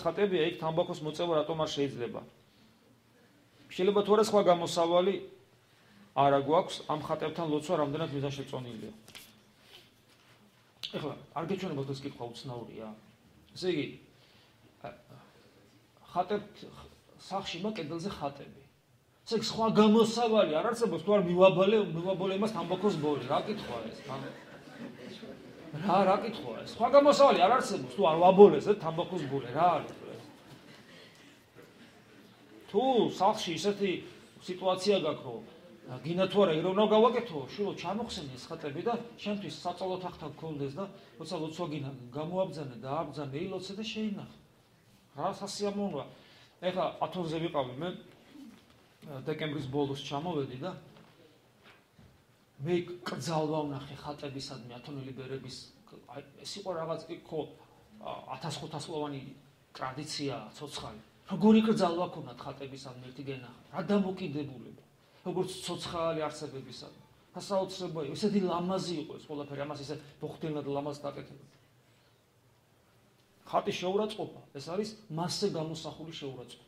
ხატებია იქ თამბაქოს მოწევა რატომ არ შეიძლება. შეიძლება თუ არა სხვა გამოსავალი არა გვაქვს ამ ხატებთან ლოცვა რამდენად მიზანშეწონილია. ეხლა არ გეჩვენებათ ეს კითხვა უცნაურია. ესე იგი ხატებ სახში მაგ კედელზე ხატები. ესე იგი სხვა გამოსავალი არ არსებობს თუ არ მივაბოლე იმას თამბაქოს ბოლი. რა კითხვა ეს? რა კითხვა ეს? სხვა გამოსავალი არ არსებობს თუ არ ვაბოლეზე თამბაქოს ბოლი. რა არის? თუ სახში ისეთი სიტუაცია გაქვს, რომ გინდა თუ არა ირონა გავაკეთო, შვილო ჩამოხსენე ეს ხატები და შენთვის საწოლო თახთან გქონდეს და როცა ლოცვა გინდა გამოაბძანე და აბძანე ილოცე და შეინახე. რა სასიამოვნოა. ეხლა ათონზე ვიყავი მე დეკემბრის ბოლოს ჩამოვედი და მე კრძალვა ვნახე ხატებისადმი ათონელი ბერების ეს იყო რაღაც ხო 1500 სლოვანი ტრადიცია ცოცხალი. როგორი კრძალვა ქონდათ ხატებისადმი ერთი გენახა. რა დამოკიდებულება. როგორც ცოცხალი არსებებისადმი. გასაოცრებაა. ესეთი ლამაზი იყო ეს ყველაფერი, ამას ისე ბოხდენად ლამაზ დაკეთებდა. ხატის შეურაცხყოფა, ეს არის მასზე გამოსახული შეურაცხყოფა.